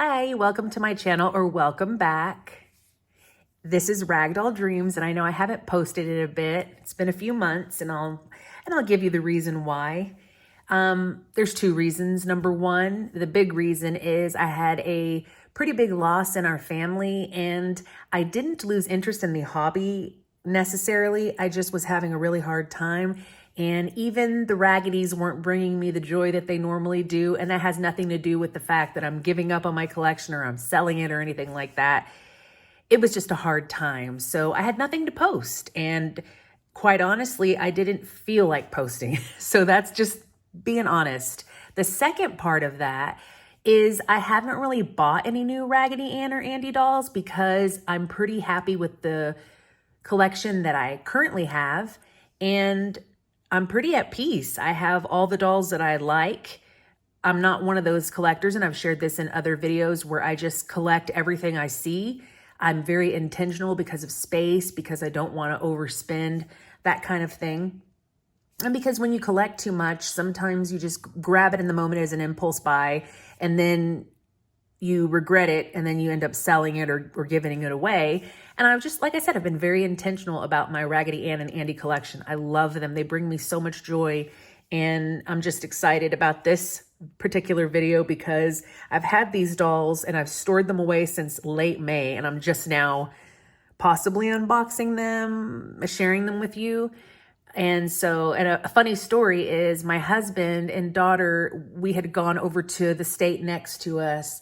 Hi, welcome to my channel, or welcome back. This is Ragdoll Dreams, and I know I haven't posted it a bit. It's been a few months, and I'll give you the reason why. There's two reasons. Number one, the big reason is I had a pretty big loss in our family, and I didn't lose interest in the hobby necessarily. I just was having a really hard time. And even the Raggedies weren't bringing me the joy that they normally do. And that has nothing to do with the fact that I'm giving up on my collection or I'm selling it or anything like that. It was just a hard time. So I had nothing to post. And quite honestly, I didn't feel like posting. So that's just being honest. The second part of that is I haven't really bought any new Raggedy Ann or Andy dolls because I'm pretty happy with the collection that I currently have. And I'm pretty at peace. I have all the dolls that I like. I'm not one of those collectors, and I've shared this in other videos, where I just collect everything I see. I'm very intentional because of space, because I don't want to overspend, that kind of thing. And because when you collect too much, sometimes you just grab it in the moment as an impulse buy, and then you regret it, and then you end up selling it or giving it away. And I've just, like I said, I've been very intentional about my Raggedy Ann and Andy collection. I love them. They bring me so much joy. And I'm just excited about this particular video because I've had these dolls and I've stored them away since late May. And I'm just now possibly unboxing them, sharing them with you. And so, and a funny story is my husband and daughter, we had gone over to the state next to us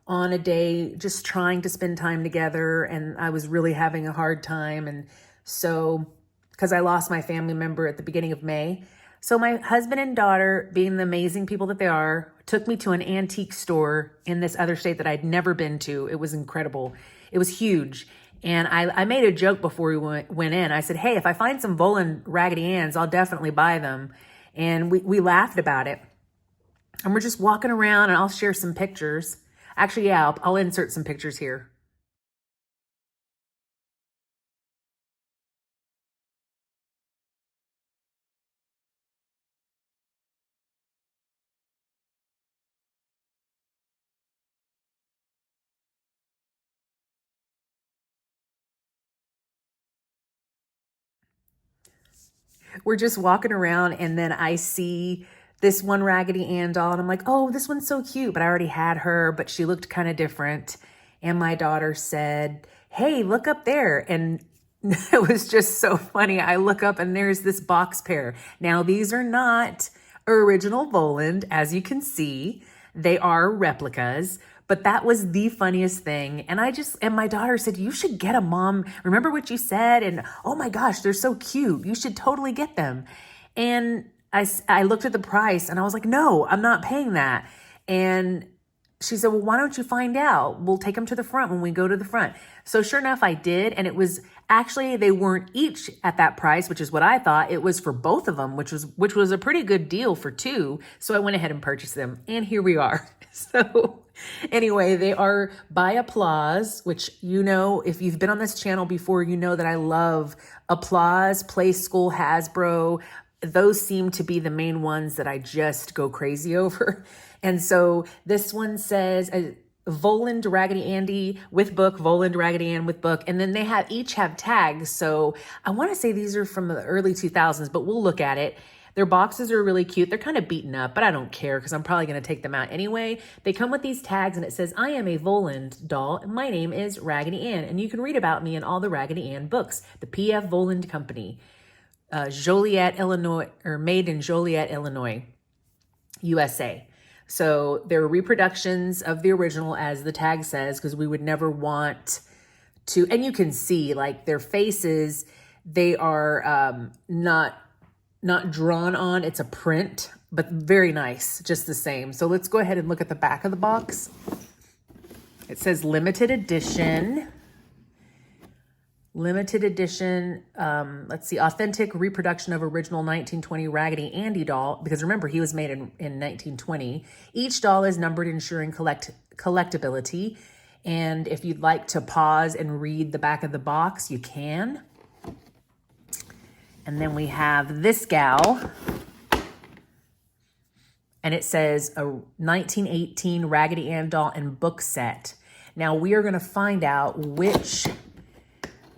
on a day, just trying to spend time together. And I was really having a hard time. And so, because I lost my family member at the beginning of May. So my husband and daughter, being the amazing people that they are, took me to an antique store in this other state that I'd never been to. It was incredible. It was huge. And I made a joke before we went in. I said, hey, if I find some Volland Raggedy Anns, I'll definitely buy them. And we laughed about it. And we're just walking around, and I'll share some pictures. Actually, yeah, I'll insert some pictures here. We're just walking around, and then I see this one Raggedy Ann doll, and I'm like, oh, this one's so cute. But I already had her, but she looked kind of different. And my daughter said, hey, look up there. And it was just so funny. I look up, and there's this box pair. Now, these are not original Volland, as you can see. They are replicas. But that was the funniest thing. And my daughter said, you should get them, Mom. Remember what you said? And oh my gosh, they're so cute. You should totally get them. And I looked at the price, and I was like, no, I'm not paying that. And she said, well, why don't you find out? We'll take them to the front when we go to the front. So sure enough, I did. And it was actually, they weren't each at that price, which is what I thought. It was for both of them, which was a pretty good deal for two. So I went ahead and purchased them. And here we are. So anyway, they are by Applause, which, you know, if you've been on this channel before, you know that I love Applause, Play School, Hasbro. Those seem to be the main ones that I just go crazy over. And so this one says Volland Raggedy Andy with book, Volland Raggedy Ann with book. And then they each have tags. So I want to say these are from the early 2000s, but we'll look at it. Their boxes are really cute. They're kind of beaten up, but I don't care because I'm probably going to take them out anyway. They come with these tags, and it says, I am a Volland doll. And my name is Raggedy Ann. And you can read about me in all the Raggedy Ann books. The P.F. Volland Company, Joliet, Illinois, or made in Joliet, Illinois, USA. So they're reproductions of the original, as the tag says, because we would never want to, and you can see like their faces, they are not drawn on. It's a print, but very nice, just the same. So let's go ahead and look at the back of the box. It says limited edition. Limited edition, let's see, authentic reproduction of original 1920 Raggedy Andy doll, because remember, he was made in 1920. Each doll is numbered, ensuring collectability. And if you'd like to pause and read the back of the box, you can. And then we have this gal. and it says a 1918 Raggedy Ann doll and book set. Now we are going to find out which,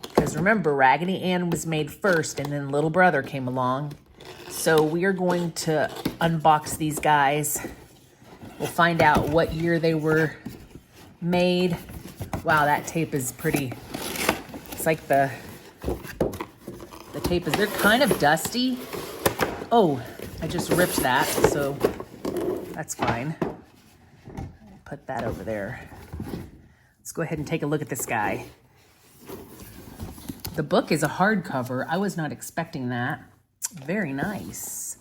because remember, Raggedy Ann was made first and then Little Brother came along. So we are going to unbox these guys. We'll find out what year they were made. Wow, that tape is pretty, it's like the tape is, they're kind of dusty. Oh, I just ripped that, so that's fine. Put that over there. Let's go ahead and take a look at this guy. The book is a hardcover. I was not expecting that. Very nice.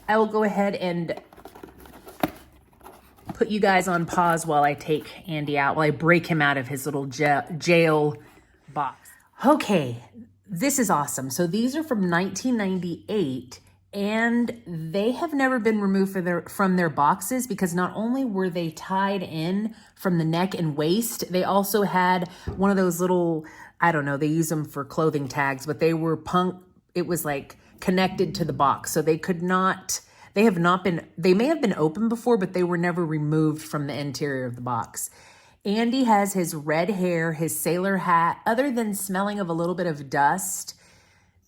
I will go ahead and put you guys on pause while I take Andy out, while I break him out of his little jail box. Okay, this is awesome. So these are from 1998, and they have never been removed from their boxes, because not only were they tied in from the neck and waist, they also had one of those little, I don't know, they use them for clothing tags, but they were it was like connected to the box. So they could not, they have not been, they may have been open before, but they were never removed from the interior of the box. Andy has his red hair, his sailor hat. Other than smelling of a little bit of dust,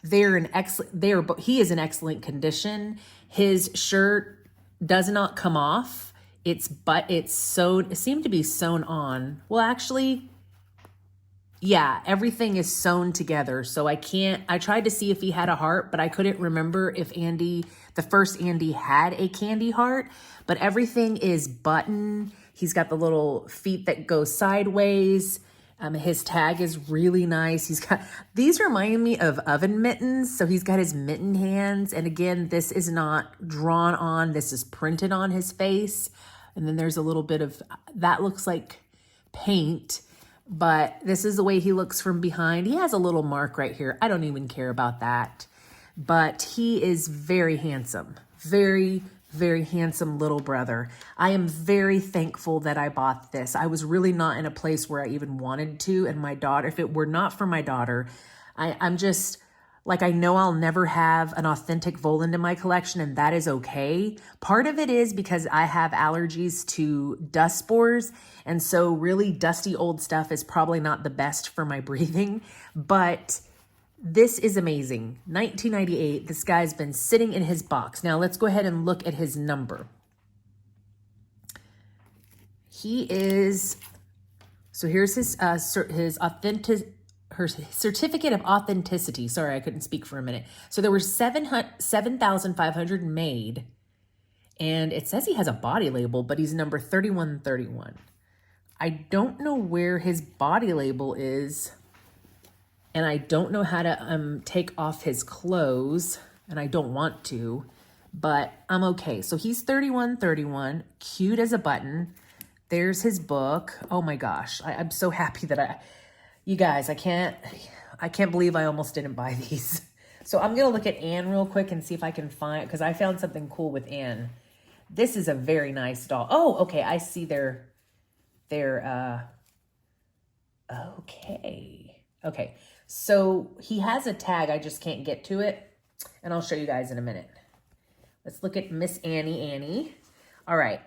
he is in excellent condition. His shirt does not come off. It's sewed, it seemed to be sewn on. Well, actually, yeah, everything is sewn together. So I tried to see if he had a heart, but I couldn't remember if the first Andy had a candy heart, but everything is buttoned. He's got the little feet that go sideways. His tag is really nice. These remind me of oven mittens. So he's got his mitten hands. And again, this is not drawn on. This is printed on his face. And then there's a little bit of, that looks like paint, but this is the way he looks from behind. He has a little mark right here. I don't even care about that, but he is very handsome. Very, very handsome little brother. I am very thankful that I bought this. I was really not in a place where I even wanted to. And my daughter, if it were not for my daughter, I'm just like, I know I'll never have an authentic Volland in my collection, and that is okay. Part of it is because I have allergies to dust spores. And so really dusty old stuff is probably not the best for my breathing, but this is amazing. 1998, this guy's been sitting in his box. Now let's go ahead and look at his number. He is, so here's his certificate of authenticity. Sorry, I couldn't speak for a minute. So there were 7,500 made, and it says he has a body label, but he's number 3131. I don't know where his body label is, and I don't know how to take off his clothes, and I don't want to, but I'm okay. So he's 3131, cute as a button. There's his book. Oh my gosh, I'm so happy that you guys, I can't believe I almost didn't buy these. So I'm gonna look at Anne real quick and see if I can find, because I found something cool with Anne. This is a very nice doll. Oh, okay, I see their okay. So he has a tag, I just can't get to it, and I'll show you guys in a minute. Let's look at Miss Annie. All right,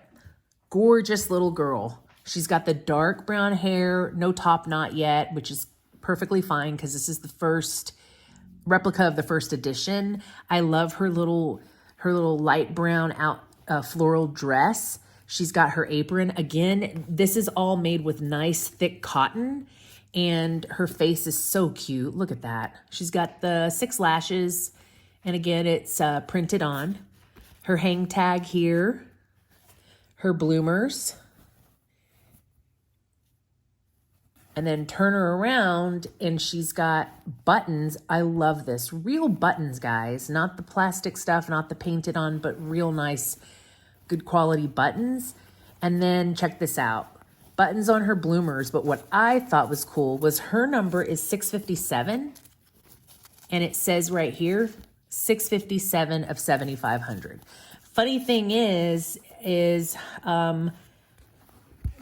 gorgeous little girl. She's got the dark brown hair, no top knot yet, which is perfectly fine because this is the first replica of the first edition. I love her little light brown floral dress. She's got her apron. Again, this is all made with nice thick cotton, and her face is so cute. Look at that. She's got the 6 lashes, and again, it's printed on. Her hang tag here, her bloomers, and then turn her around and she's got buttons. I love this. Real buttons, guys. Not the plastic stuff, not the painted on, but real nice, good quality buttons. And then check this out. Buttons on her bloomers, but what I thought was cool was her number is 657, and it says right here, 657 of 7,500. Funny thing is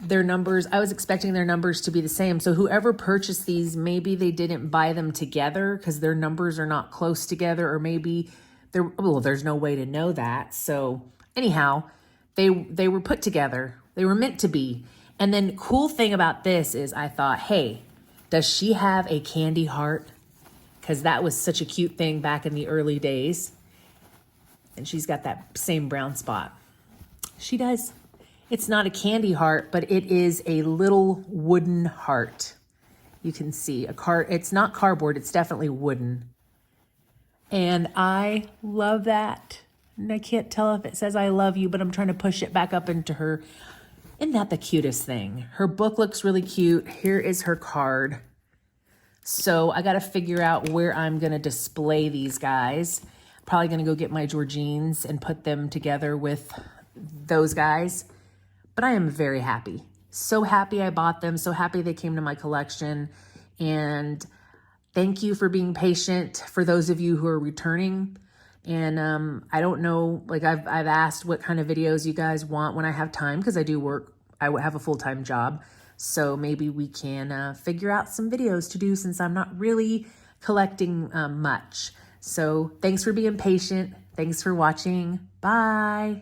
their numbers, I was expecting their numbers to be the same. So whoever purchased these, maybe they didn't buy them together because their numbers are not close together, or maybe well, there's no way to know that. So anyhow, they were put together. They were meant to be. And then cool thing about this is I thought, hey, does she have a candy heart? Because that was such a cute thing back in the early days. And she's got that same brown spot. She does. It's not a candy heart, but it is a little wooden heart. You can see it's not cardboard, it's definitely wooden. And I love that. And I can't tell if it says I love you, but I'm trying to push it back up into her. Isn't that the cutest thing? Her book looks really cute. Here is her card. So I got to figure out where I'm going to display these guys. Probably going to go get my Georgines and put them together with those guys. But I am very happy. So happy I bought them. So happy they came to my collection. And thank you for being patient for those of you who are returning. And I don't know, like I've asked what kind of videos you guys want when I have time, because I do work. I have a full-time job. So maybe we can figure out some videos to do, since I'm not really collecting much. So thanks for being patient. Thanks for watching. Bye.